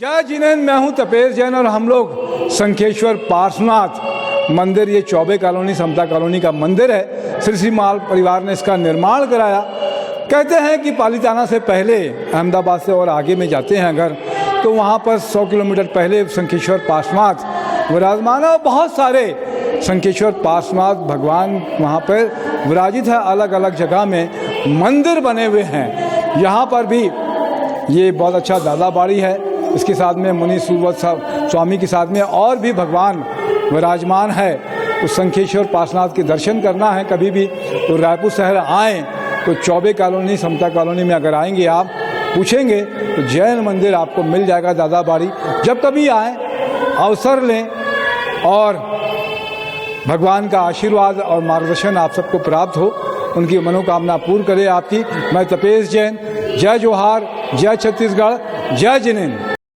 जय जिनेन, मैं हूं तपेश जैन और हम लोग शंखेश्वर पार्श्वनाथ मंदिर, ये चौबे कॉलोनी समता कॉलोनी का मंदिर है। श्री माल परिवार ने इसका निर्माण कराया। कहते हैं कि पालीताना से पहले अहमदाबाद से और आगे में जाते हैं अगर, तो वहाँ पर 100 किलोमीटर पहले शंखेश्वर पार्श्वनाथ विराजमान है और बहुत सारे शंखेश्वर पार्श्वनाथ भगवान वहाँ पर विराजित है। अलग अलग जगह में मंदिर बने हुए हैं। यहाँ पर भी ये बहुत अच्छा दादा बाड़ी है। इसके साथ में मुनि सुवत स्वामी के साथ में और भी भगवान विराजमान है। तो शंखेश्वर पार्श्वनाथ के दर्शन करना है कभी भी तो रायपुर शहर आएँ तो चौबे कॉलोनी समता कॉलोनी में अगर आएंगे आप पूछेंगे तो जैन मंदिर आपको मिल जाएगा दादा बाड़ी। जब कभी आएँ अवसर लें और भगवान का आशीर्वाद और मार्गदर्शन आप सबको प्राप्त हो, उनकी मनोकामना पूर्ण करे आपकी। मैं तपेश जैन, जय जोहार, जय छत्तीसगढ़, जय जिनेन।